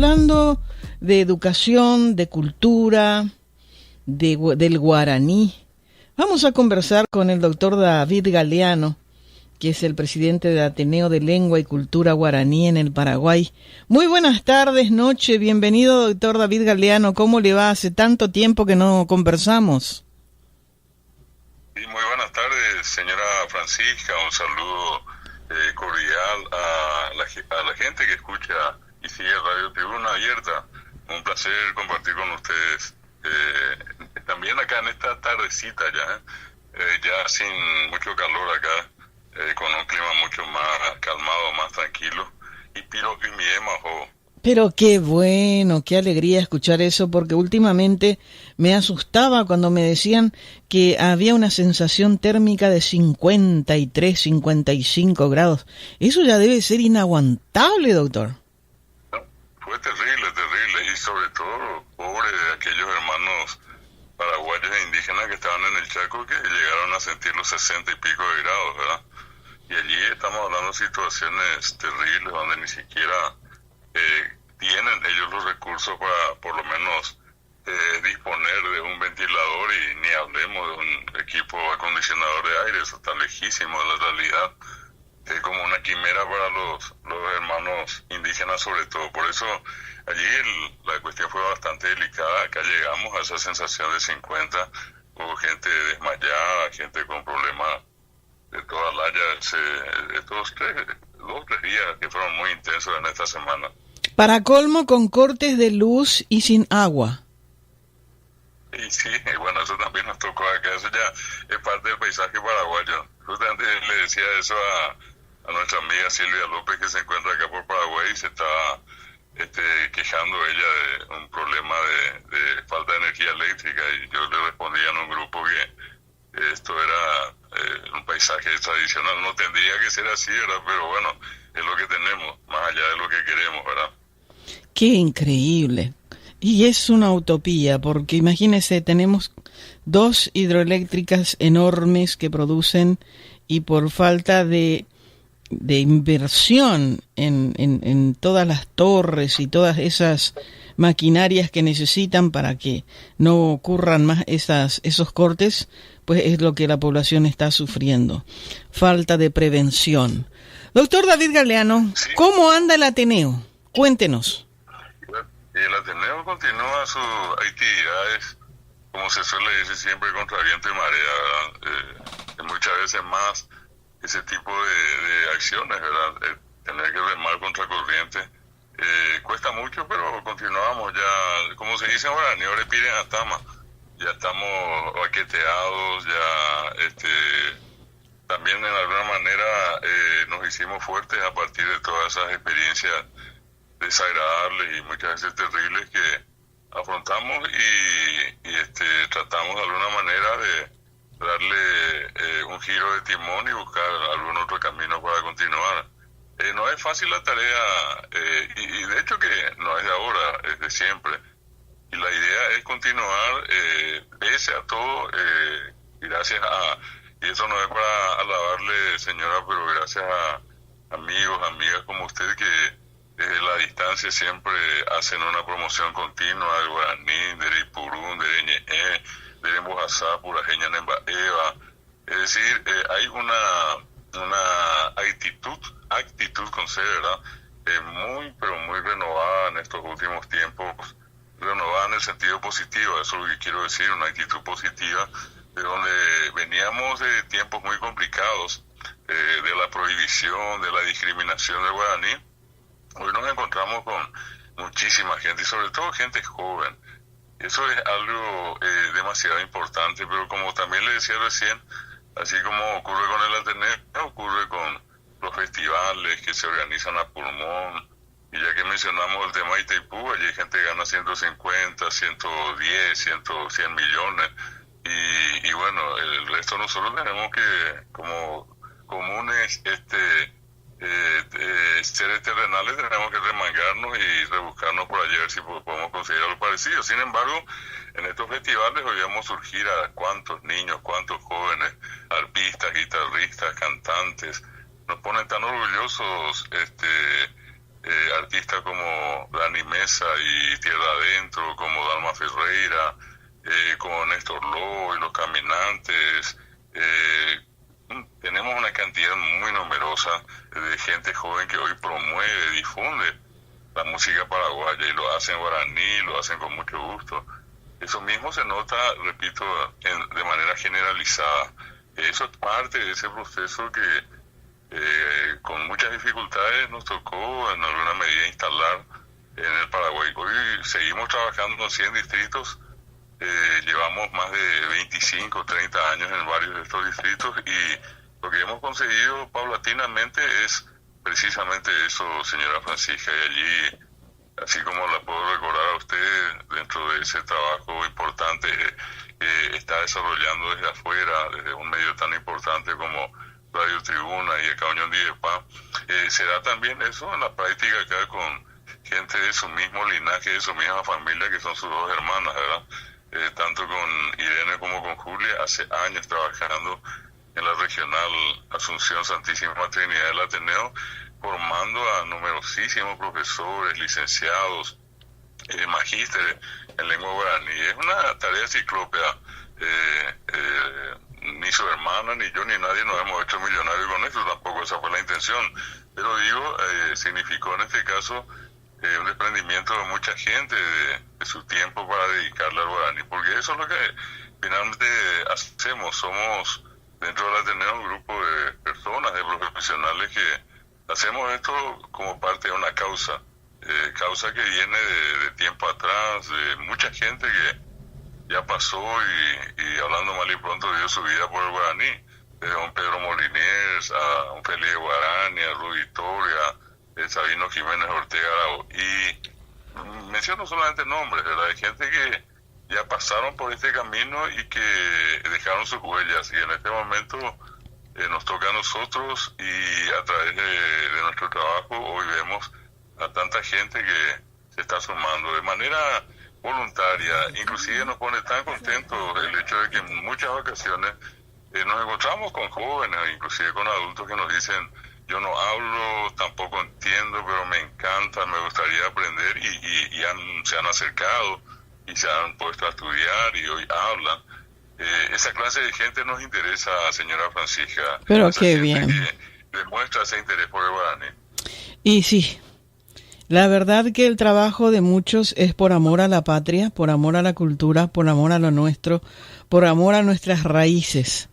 hablando de educación, de cultura, del guaraní. Vamos a conversar con el doctor David Galeano, que es el presidente del Ateneo de Lengua y Cultura Guaraní en el Paraguay. Muy buenas tardes, noche, bienvenido doctor David Galeano. ¿Cómo le va? Hace tanto tiempo que no conversamos. Sí, muy buenas tardes, señora Francisca. Un saludo cordial a la gente que escucha y sigue Radio Tribuna Abierta. Un placer compartir con ustedes. También acá en esta tardecita ya sin mucho calor acá, con un clima mucho más calmado, más tranquilo. Y piro y mi emajo. Pero qué bueno, qué alegría escuchar eso, porque últimamente me asustaba cuando me decían que había una sensación térmica de 53, 55 grados. Eso ya debe ser inaguantable, doctor. Fue terrible, y sobre todo, pobre de aquellos hermanos paraguayos e indígenas que estaban en el Chaco, que llegaron a sentir los 60 y pico de grados, ¿verdad? Y allí estamos hablando de situaciones terribles donde ni siquiera tienen ellos los recursos para por lo menos disponer de un ventilador, y ni hablemos de un equipo acondicionador de aire. Eso está lejísimo de la realidad. Es como una quimera para los hermanos indígenas, sobre todo. Por eso allí la cuestión fue bastante delicada. Acá llegamos a esa sensación de 50, hubo gente desmayada, gente con problemas de toda la haya, estos 2-3 días que fueron muy intensos en esta semana. Para colmo, con cortes de luz y sin agua. Y sí, bueno, eso también nos tocó acá. Eso ya es parte del paisaje paraguayo. Justamente le decía eso a nuestra amiga Silvia López, que se encuentra acá por Paraguay, y se estaba quejando ella de un problema de falta de energía eléctrica, y yo le respondía en un grupo que esto era un paisaje tradicional. No tendría que ser así, ¿verdad? Pero bueno, es lo que tenemos, más allá de lo que queremos, ¿verdad? Qué increíble. Y es una utopía, porque imagínese, tenemos 2 hidroeléctricas enormes que producen, y por falta de inversión en todas las torres y todas esas maquinarias que necesitan para que no ocurran más esos cortes, pues es lo que la población está sufriendo. Falta de prevención. Doctor David Galeano, sí. ¿Cómo anda el Ateneo? Cuéntenos. El Ateneo continúa sus actividades, como se suele decir siempre, contra viento y marea, muchas veces más ese tipo de acciones, ¿verdad? Tener que remar contra corriente cuesta mucho, pero continuamos ya, como se dice ahora, ni ahora piden a Tama. Ya estamos baqueteados, ya también en alguna manera nos hicimos fuertes a partir de todas esas experiencias desagradables y muchas veces terribles que afrontamos, y tratamos de alguna manera de darle un giro de timón y buscar algún otro camino para continuar. No es fácil la tarea, y de hecho que no es de ahora, es de siempre. Y la idea es continuar pese a todo, y gracias y eso no es para alabarle, señora, pero gracias a amigos, amigas como usted, que desde la distancia siempre hacen una promoción continua del guaraní, del ipurún, del ñe'e, del mbojazá, purajeña, nembaeva. Es decir, hay una actitud con C, ¿verdad? Muy, pero muy renovada en estos últimos tiempos, renovada en el sentido positivo. Eso es lo que quiero decir, una actitud positiva, de donde veníamos de tiempos muy complicados, de la prohibición, de la discriminación del guaraní. Hoy nos encontramos con muchísima gente, y sobre todo gente joven. Eso es algo demasiado importante, pero como también le decía recién, así como ocurre con el Ateneo, ocurre con los festivales que se organizan a pulmón. Y ya que mencionamos el tema de Itaipú, allí hay gente que gana 150, 110, 100 millones. Y bueno, el resto nosotros tenemos que, como comunes seres terrenales, tenemos que remangarnos y rebuscarnos por allí a ver si podemos conseguir algo parecido. Sin embargo, en estos festivales hoy vemos surgir a cuántos niños, cuántos jóvenes, arpistas, guitarristas, cantantes. Nos ponen tan orgullosos artistas como Dani Mesa y Tierra Adentro, como Dalma Ferreira, como Néstor Lobo y Los Caminantes. Tenemos una cantidad muy numerosa de gente joven que hoy promueve, difunde la música paraguaya, y lo hacen en guaraní, lo hacen con mucho gusto. Eso mismo se nota, repito, de manera generalizada. Eso es parte de ese proceso que con muchas dificultades nos tocó en alguna medida instalar en el Paraguay. Hoy seguimos trabajando en 100 distritos, llevamos más de 25, 30 años en varios de estos distritos, y lo que hemos conseguido paulatinamente es precisamente eso, señora Francisca, y allí, así como la puedo recordar a usted, dentro de ese trabajo importante que está desarrollando desde afuera, desde un medio tan importante como Radio Tribuna y acá Unión Divepa, se da también eso en la práctica acá con gente de su mismo linaje, de su misma familia, que son sus dos hermanas, ¿verdad? Tanto con Irene como con Julia, hace años trabajando en la regional Asunción Santísima Trinidad del Ateneo, formando a numerosísimos profesores, licenciados, magísteres en lengua guaraní. Es una tarea ciclópea. Ni su hermana, ni yo, ni nadie nos hemos hecho millonarios con eso, tampoco esa fue la intención. Pero digo, significó en este caso un desprendimiento de mucha gente de su tiempo para dedicarle al guaraní, porque eso es lo que finalmente hacemos. Somos, dentro del Ateneo, un grupo de personas, de profesionales que hacemos esto como parte de una causa que viene de tiempo atrás, de mucha gente que ya pasó y hablando mal y pronto dio su vida por el guaraní, desde don Pedro Moliniers a don Félix Guarani, a Rudy Toria, Sabino Jiménez Ortega, y menciono solamente nombres, ¿verdad? Hay gente que ya pasaron por este camino y que dejaron sus huellas, y en este momento nos toca a nosotros, y a través de nuestro trabajo hoy vemos a tanta gente que se está sumando de manera voluntaria. Inclusive nos pone tan contentos el hecho de que en muchas ocasiones nos encontramos con jóvenes, inclusive con adultos, que nos dicen: yo no hablo, tampoco entiendo, pero me encanta, me gustaría aprender, y se han acercado y se han puesto a estudiar y hoy hablan. Esa clase de gente nos interesa, señora Francisca. Pero qué bien. Que demuestra ese interés por el guaraní. Y sí, la verdad que el trabajo de muchos es por amor a la patria, por amor a la cultura, por amor a lo nuestro, por amor a nuestras raíces.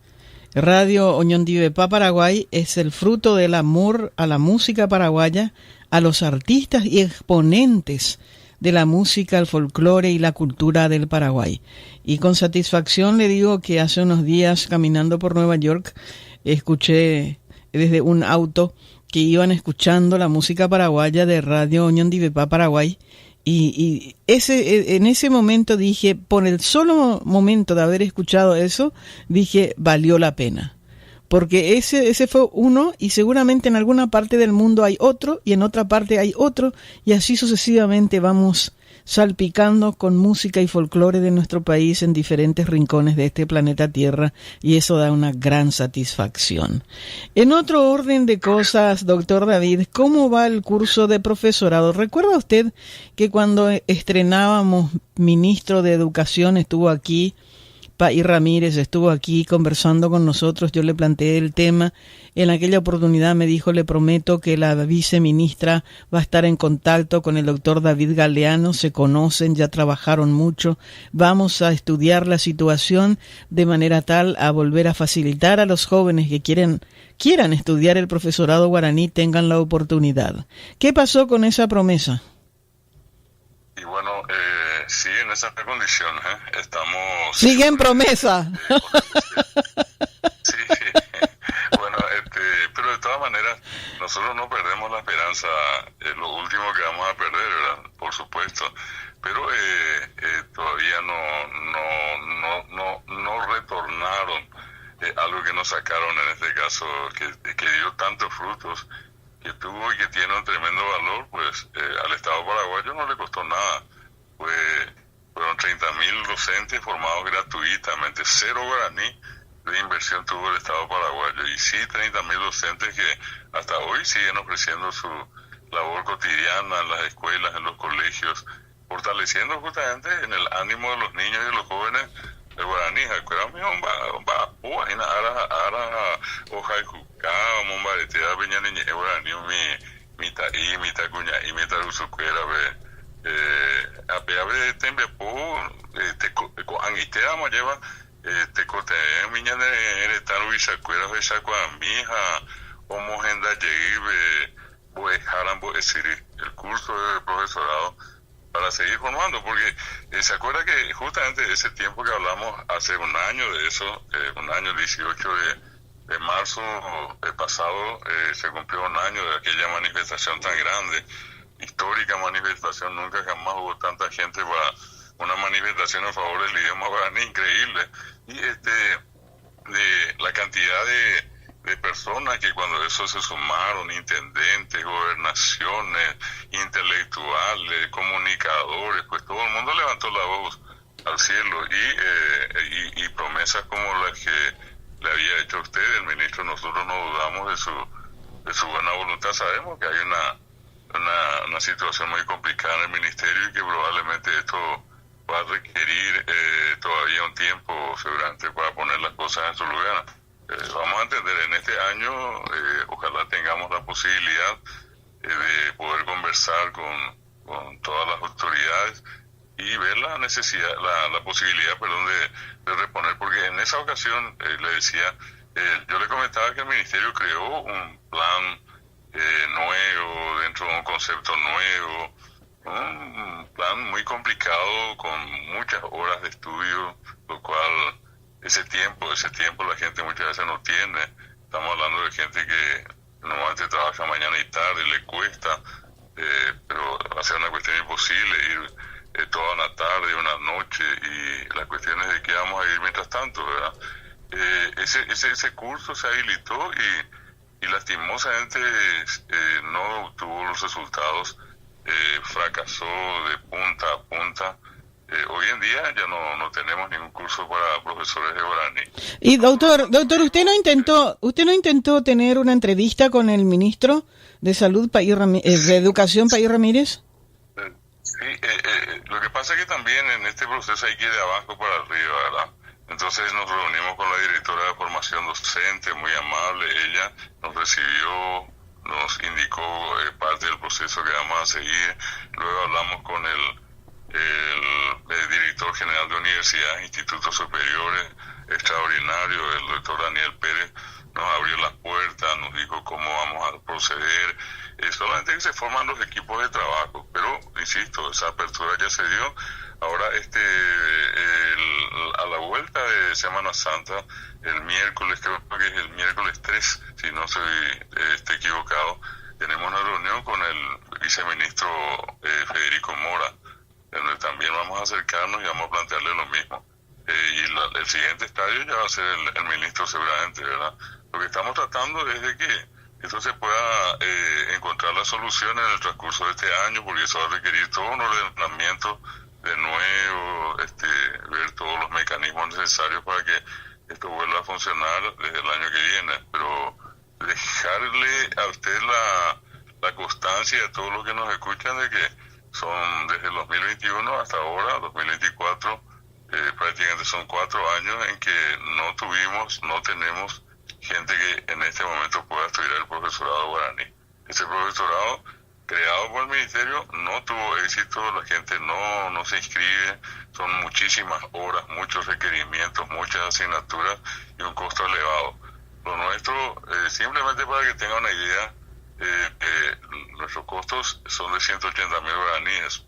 Radio Unión Divepa Paraguay es el fruto del amor a la música paraguaya, a los artistas y exponentes de la música, el folclore y la cultura del Paraguay. Y con satisfacción le digo que hace unos días, caminando por Nueva York, escuché desde un auto que iban escuchando la música paraguaya de Radio Unión Divepa Paraguay, y en ese momento dije, por el solo momento de haber escuchado eso, dije, valió la pena. Porque ese fue uno, y seguramente en alguna parte del mundo hay otro, y en otra parte hay otro, y así sucesivamente vamos salpicando con música y folclore de nuestro país en diferentes rincones de este planeta Tierra, y eso da una gran satisfacción. En otro orden de cosas, doctor David, ¿cómo va el curso de profesorado? ¿Recuerda usted que cuando estrenábamos ministro de Educación estuvo aquí, Paí Ramírez estuvo aquí conversando con nosotros? Yo le planteé el tema. En aquella oportunidad me dijo: le prometo que la viceministra va a estar en contacto con el doctor David Galeano, se conocen, ya trabajaron mucho, vamos a estudiar la situación de manera tal a volver a facilitar a los jóvenes que quieran estudiar el profesorado guaraní, tengan la oportunidad. ¿Qué pasó con esa promesa? Y bueno, sí, en esa condición, estamos... Sigue en promesa. Sí, bueno, pero de todas maneras, nosotros no perdemos la esperanza, lo último que vamos a perder, ¿verdad? Por supuesto, pero todavía no retornaron algo que nos sacaron en este caso, que dio tantos frutos, que tuvo y que tiene un tremendo valor, pues al Estado paraguayo no le costó nada. Fueron 30.000 docentes formados gratuitamente, cero guaraní de inversión tuvo el Estado paraguayo, y sí 30.000 docentes que hasta hoy siguen ofreciendo su labor cotidiana en las escuelas, en los colegios, fortaleciendo justamente en el ánimo de los niños y de los jóvenes el guaraní. Acuérdame, ara hoja de juca, mombaretea, peña niñe, guaraní, mi taí, mi tacuña y mi tarusuquera, apeave tembepo, te angitea, mo lleva, te cote, miña de taru y sacuera, de sacuamija, homogenda llegue, el curso de profesorado para seguir formando, porque se acuerda que justamente ese tiempo que hablamos hace un año de eso, un año, el 18 de marzo pasado, se cumplió un año de aquella manifestación tan grande, histórica manifestación. Nunca jamás hubo tanta gente para una manifestación a favor del idioma guaraní, increíble, y de la cantidad de personas que cuando eso se sumaron, intendentes, gobernaciones, intelectuales, comunicadores, pues todo el mundo levantó la voz al cielo, y promesas como las que le había hecho a usted, el ministro. Nosotros no dudamos de su buena voluntad. Sabemos que hay una situación muy complicada en el ministerio y que probablemente esto va a requerir todavía un tiempo, seguramente, para poner las cosas en su lugar. Vamos a entender, en este año ojalá tengamos la posibilidad de poder conversar con todas las autoridades y ver la necesidad, la posibilidad, de reponer, porque en esa ocasión le decía, yo le comentaba que el ministerio creó un plan nuevo, dentro de un concepto nuevo, un plan muy complicado, con muchas horas de estudio, lo cual ese tiempo la gente muchas veces no tiene. Estamos hablando de gente que normalmente trabaja mañana y tarde, le cuesta, pero va a ser una cuestión imposible ir toda una tarde, una noche, y la cuestión es de qué vamos a ir mientras tanto, ¿verdad? Ese curso se habilitó y lastimosamente no obtuvo los resultados, fracasó de punta a punta. Hoy en día ya no tenemos ningún curso para profesores de guaraní. Y doctor, ¿usted no intentó tener una entrevista con el ministro de Salud, de Educación, País Ramírez? Sí, lo que pasa es que también en este proceso hay que ir de abajo para arriba, ¿verdad? Entonces nos reunimos con la directora de formación docente, muy amable. Ella nos recibió, nos indicó parte del proceso que vamos a seguir. Luego hablamos con el director general de universidades e institutos superiores, extraordinario, el doctor Daniel Pérez. Nos abrió las puertas, nos dijo cómo vamos a proceder. Solamente que se forman los equipos de trabajo, pero insisto, esa apertura ya se dio. Ahora a la vuelta de Semana Santa, el miércoles, creo que es el miércoles 3, si no estoy equivocado, tenemos una reunión con el viceministro Federico Mora, donde también vamos a acercarnos y vamos a plantearle lo mismo. Y el siguiente estadio ya va a ser el ministro, seguramente, ¿verdad? Lo que estamos tratando es de que esto se pueda encontrar la solución en el transcurso de este año, porque eso va a requerir todo un ordenamiento de nuevo, ver todos los mecanismos necesarios para que esto vuelva a funcionar desde el año que viene. Pero dejarle a usted la constancia de todos los que nos escuchan de que son desde el 2021 hasta ahora, 2024, prácticamente son 4 años en que no tenemos gente que en este momento pueda estudiar el profesorado guaraní. Ese profesorado creado por el ministerio no tuvo éxito, la gente no se inscribe, son muchísimas horas, muchos requerimientos, muchas asignaturas y un costo elevado. Lo nuestro, simplemente para que tenga una idea, nuestros costos son de 180.000 guaraníes.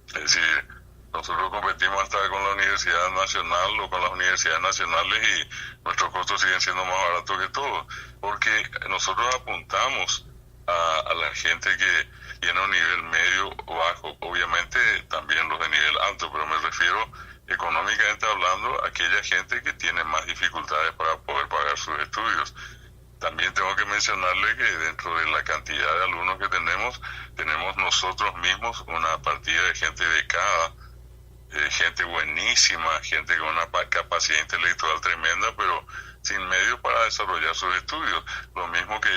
Es decir, nosotros competimos hasta con la Universidad Nacional o con las universidades nacionales y nuestros costos siguen siendo más baratos que todos, porque nosotros apuntamos a la gente que tiene un nivel medio o bajo, obviamente también los de nivel alto, pero me refiero económicamente hablando a aquella gente que tiene más dificultades para poder pagar sus estudios. También tengo que mencionarle que dentro de la cantidad de alumnos que tenemos nosotros mismos una partida de gente becada, gente buenísima, gente con una capacidad intelectual tremenda, pero sin medios para a desarrollar sus estudios, lo mismo que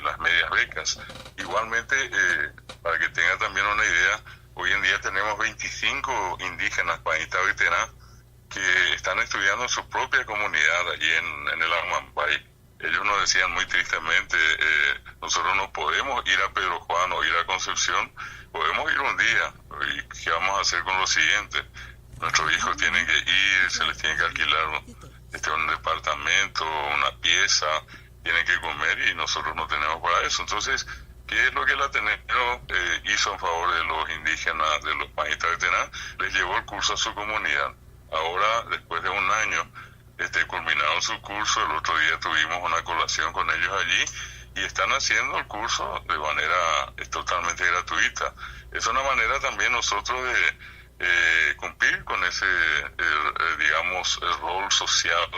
las medias becas. Igualmente, para que tenga también una idea, hoy en día tenemos 25 indígenas Painita Veterán que están estudiando en su propia comunidad allí en el Amambay. Ellos nos decían muy tristemente, nosotros no podemos ir a Pedro Juan o ir a Concepción, podemos ir un día, ¿y qué vamos a hacer con lo siguiente? Nuestros hijos tienen que ir, se les tiene que alquilar un departamento, una pieza, tienen que comer y nosotros no tenemos para eso. Entonces, ¿qué es lo que el Ateneo hizo en favor de los indígenas, de los Painita Veterán? Les llevó el curso a su comunidad. Ahora, después de un año, culminaron su curso, el otro día tuvimos una colación con ellos allí y están haciendo el curso de manera totalmente gratuita. Es una manera también nosotros de cumplir con ese, digamos, el rol social,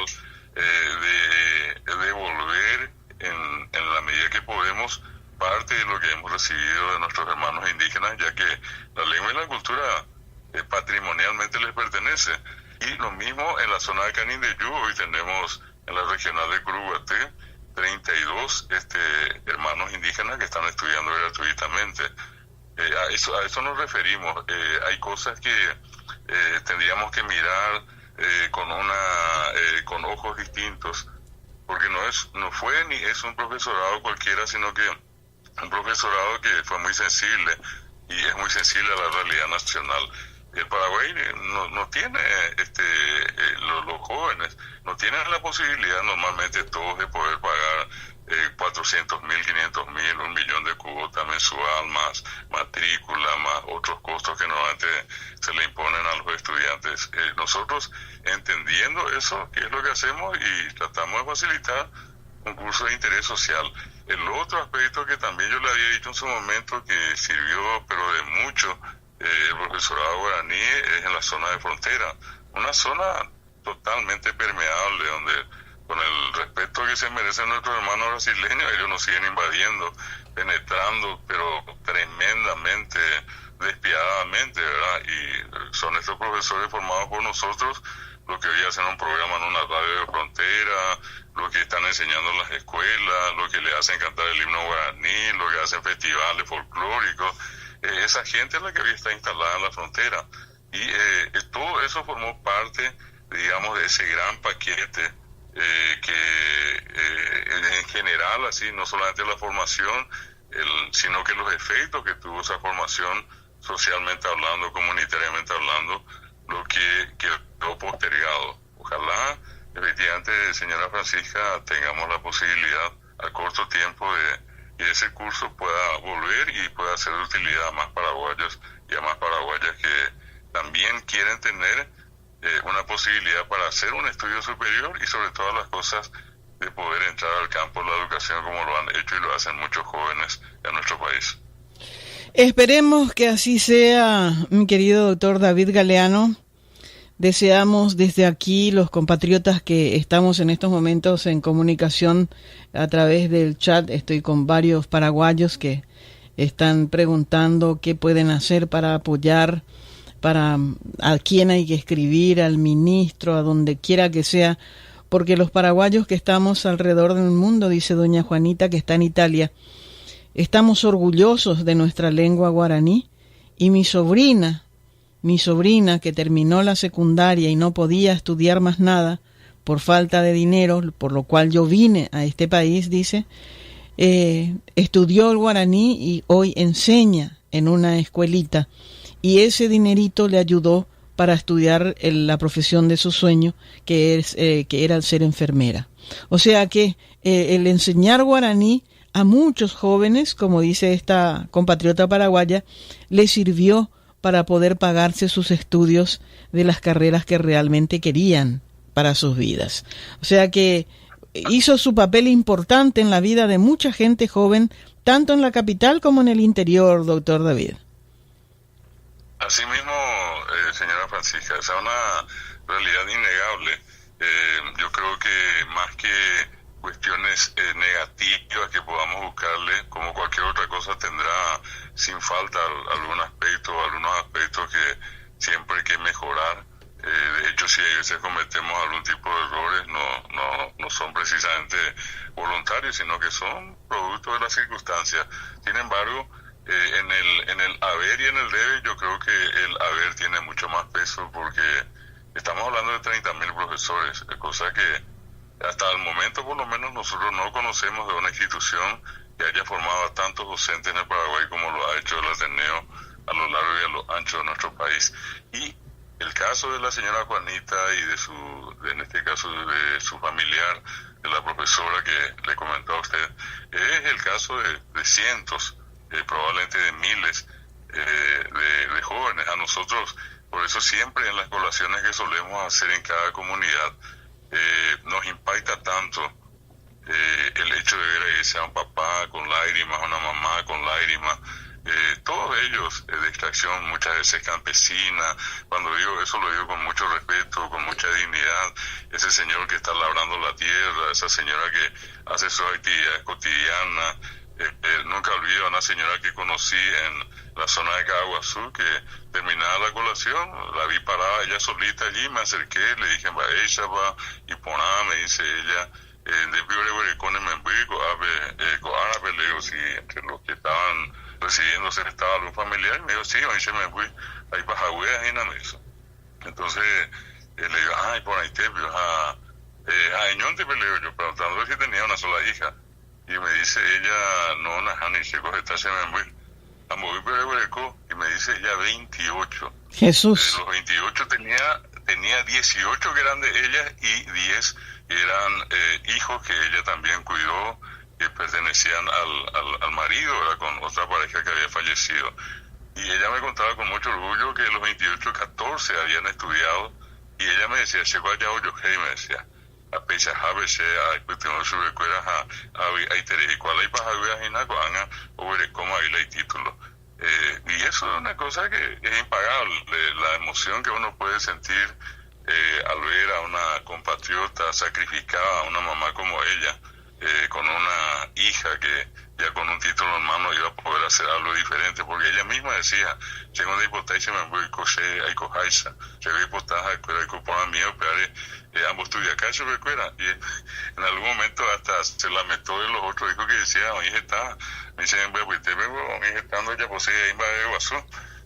de devolver en la medida que podemos parte de lo que hemos recibido de nuestros hermanos indígenas, ya que la lengua y la cultura patrimonialmente les pertenece. Y lo mismo en la zona de Canindeyú, hoy tenemos en la regional de Curuguaté 32 hermanos indígenas que están estudiando gratuitamente. A eso nos referimos. Hay cosas que tendríamos que mirar con ojos distintos, porque no fue ni es un profesorado cualquiera, sino que un profesorado que fue muy sensible y es muy sensible a la realidad nacional. El Paraguay no tiene, los jóvenes no tienen la posibilidad normalmente todos de poder pagar 400.000, 500.000, 1.000.000 de cuota mensual, más matrícula, más otros costos que normalmente se le imponen a los estudiantes. Nosotros, entendiendo eso, ¿qué es lo que hacemos? Y tratamos de facilitar un curso de interés social. El otro aspecto que también yo le había dicho en su momento que sirvió, pero de mucho, el profesorado guaraní es en la zona de frontera, una zona totalmente permeable, donde con el respeto que se merecen nuestros hermanos brasileños, ellos nos siguen invadiendo, penetrando, pero tremendamente, despiadadamente, ¿verdad? Y son estos profesores formados por nosotros los que hoy hacen un programa en una radio de frontera, los que están enseñando en las escuelas, los que le hacen cantar el himno guaraní, los que hacen festivales folclóricos. Esa gente es la que hoy está instalada en la frontera. Y todo eso formó parte, digamos, de ese gran paquete que en general, así, no solamente la formación, sino que los efectos que tuvo esa formación socialmente hablando, comunitariamente hablando, lo que quedó postergado. Ojalá, efectivamente, señora Francisca, tengamos la posibilidad a corto tiempo de que ese curso pueda volver y pueda ser de utilidad a más paraguayos y a más paraguayas que también quieren tener una posibilidad para hacer un estudio superior y sobre todas las cosas de poder entrar al campo de la educación como lo han hecho y lo hacen muchos jóvenes en nuestro país. Esperemos que así sea, mi querido doctor David Galeano. Deseamos desde aquí, los compatriotas que estamos en estos momentos en comunicación a través del chat, estoy con varios paraguayos que están preguntando qué pueden hacer para apoyar, a quién hay que escribir, al ministro, a donde quiera que sea, porque los paraguayos que estamos alrededor del mundo, dice doña Juanita que está en Italia, estamos orgullosos de nuestra lengua guaraní, y mi sobrina que terminó la secundaria y no podía estudiar más nada por falta de dinero, por lo cual yo vine a este país, dice, estudió el guaraní y hoy enseña en una escuelita, y ese dinerito le ayudó para estudiar la profesión de su sueño, que era el ser enfermera. O sea que el enseñar guaraní a muchos jóvenes, como dice esta compatriota paraguaya, le sirvió para poder pagarse sus estudios de las carreras que realmente querían para sus vidas. O sea que hizo su papel importante en la vida de mucha gente joven, tanto en la capital como en el interior, doctor David. Así mismo, señora Francisca, esa es una realidad innegable. Yo creo que más que cuestiones negativas que podamos buscarle, como cualquier otra cosa tendrá sin falta algunos aspectos que siempre hay que mejorar. De hecho, dicho, si a veces cometemos algún tipo de errores, no son precisamente voluntarios, sino que son producto de las circunstancias. Sin embargo, en el haber y en el debe, yo creo que el haber tiene mucho más peso, porque estamos hablando de 30.000 profesores, cosa que hasta el momento por lo menos nosotros no conocemos de una institución que haya formado a tantos docentes en el Paraguay como lo ha hecho el Ateneo a lo largo y a lo ancho de nuestro país. Y el caso de la señora Juanita y en este caso de su familiar, de la profesora que le comentó a usted, es el caso de cientos, probablemente de miles de jóvenes. A nosotros, por eso siempre en las colaciones que solemos hacer en cada comunidad, nos impacta tanto el hecho de ver ahí sea un papá con lágrimas, una mamá con lágrimas, todos ellos de extracción muchas veces campesina. Cuando digo eso lo digo con mucho respeto, con mucha dignidad. Ese señor que está labrando la tierra, esa señora que hace sus actividades cotidianas. Nunca olvido a una señora que conocí en la zona de Caguazú, que terminada la colación, la vi parada ella solita allí, me acerqué, le dije, va ella va, y por nada me dice ella, de Pibre con el Membrico, le digo, si entre los que estaban recibiéndose estaba algún familiar, me dijo, sí, hoy me fui, ahí para Jagüeas y nada eso. Entonces, le digo, ay, por ahí te vio, ñonte, le digo yo, preguntando si tenía una sola hija. Y me dice ella, no, Najani, se coge esta semana, y me dice ella 28. Jesús. De los 28 tenía 18 que eran de ella y 10 eran hijos que ella también cuidó, que pertenecían al marido, ¿verdad? Con otra pareja que había fallecido. Y ella me contaba con mucho orgullo que de los 28, 14 habían estudiado, y ella me decía, llegó allá Oyohei, me decía, a pesar de que hay cuestiones sobre cueras hay teres y cuál hay para ver na coanga o ver cómo hay el título, y eso es una cosa que es impagable, la emoción que uno puede sentir al ver a una compatriota sacrificada, a una mamá como ella, con una hija que ya con un título en mano iba a poder hacer algo diferente, porque ella misma decía, llegó de hipoteca me voy a coser, hay cojaisa, llegó de hipoteca, hay cupón mío, pero ambos estudian acá, yo recuerdo, y en algún momento hasta se lamentó de los otros hijos que decían, oye, está, me dicen, pues te veo, oye, estando ya posee ahí va de guasú,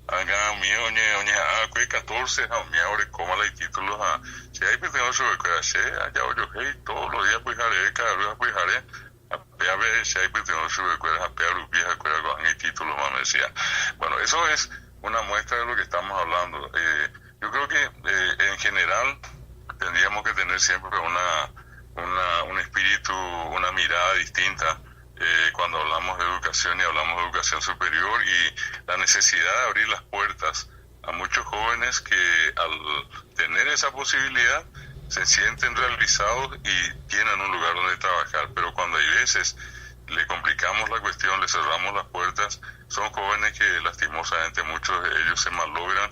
acá mío, oye, 14, ahora cómo hay títulos, si hay pues tengo su recuerdo, allá yo, hey, todos los días pues haré, cada vez pues haré, a ver si hay pues tengo su recuerdo, a pegar un viejo recuerdo con el título, me decía. Bueno, eso es una muestra de lo que estamos hablando. Yo creo que en general tendríamos que tener siempre un espíritu, una mirada distinta cuando hablamos de educación y hablamos de educación superior, y la necesidad de abrir las puertas a muchos jóvenes que al tener esa posibilidad se sienten realizados y tienen un lugar donde trabajar, pero cuando hay veces le complicamos la cuestión, le cerramos las puertas, son jóvenes que lastimosamente muchos de ellos se malogran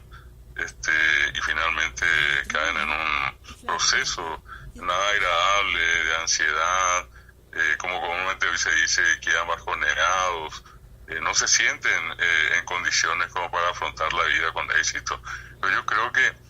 y finalmente caen en un proceso nada agradable de ansiedad, como comúnmente hoy se dice, quedan bajoneados, no se sienten en condiciones como para afrontar la vida con éxito. Pero yo creo que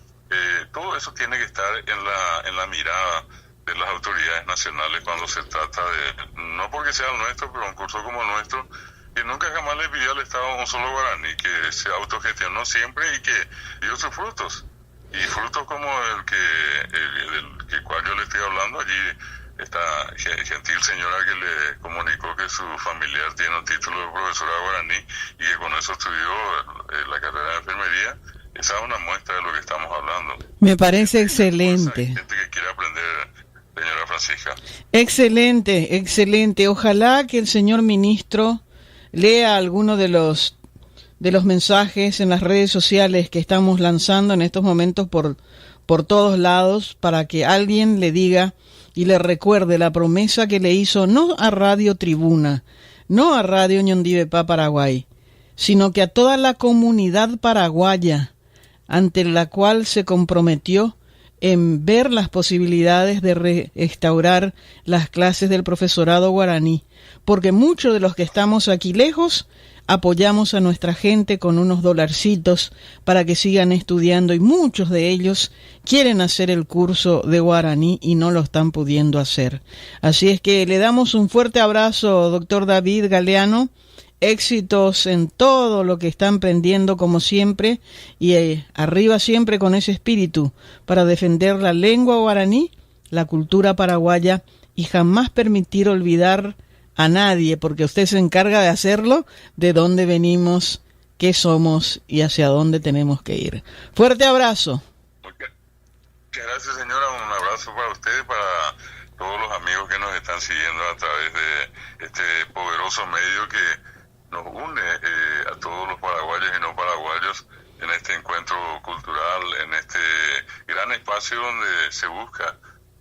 todo eso tiene que estar en la mirada de las autoridades nacionales cuando se trata de, no porque sea el nuestro, pero un curso como el nuestro, que nunca jamás le pidió al Estado un solo guaraní, que se autogestionó siempre y que dio sus frutos. Y frutos como el que cual yo le estoy hablando allí, esta gentil señora que le comunicó que su familiar tiene un título de profesora de guaraní y que con eso estudió la carrera de enfermería. Esa es una muestra de lo que estamos hablando. Me parece excelente. Hay gente que quiere aprender, señora Francisca. Excelente, excelente. Ojalá que el señor ministro lea alguno de los mensajes en las redes sociales que estamos lanzando en estos momentos por todos lados, para que alguien le diga y le recuerde la promesa que le hizo no a Radio Tribuna, no a Radio Ñondivepá Paraguay, sino que a toda la comunidad paraguaya, ante la cual se comprometió en ver las posibilidades de restaurar las clases del profesorado guaraní, porque muchos de los que estamos aquí lejos apoyamos a nuestra gente con unos dolarcitos para que sigan estudiando, y muchos de ellos quieren hacer el curso de guaraní y no lo están pudiendo hacer. Así es que le damos un fuerte abrazo, doctor David Galeano. Éxitos en todo lo que está emprendiendo como siempre, y arriba siempre con ese espíritu para defender la lengua guaraní, la cultura paraguaya, y jamás permitir olvidar a nadie, porque usted se encarga de hacerlo, de dónde venimos, qué somos y hacia dónde tenemos que ir. Fuerte abrazo. Muchas gracias, señora. Un abrazo para usted, para todos los amigos que nos están siguiendo a través de este poderoso medio que nos une a todos los paraguayos y no paraguayos en este encuentro cultural, en este gran espacio donde se busca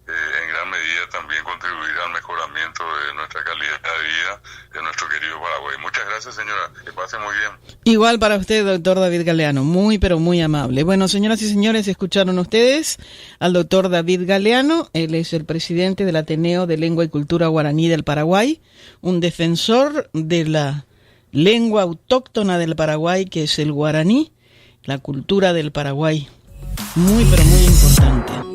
en gran medida también contribuir al mejoramiento de nuestra calidad de vida de nuestro querido Paraguay. Muchas gracias, señora. Que pase muy bien. Igual para usted, doctor David Galeano. Muy, pero muy amable. Bueno, señoras y señores, escucharon ustedes al doctor David Galeano. Él es el presidente del Ateneo de Lengua y Cultura Guaraní del Paraguay, un defensor de la lengua autóctona del Paraguay, que es el guaraní, la cultura del Paraguay. Muy, pero muy importante.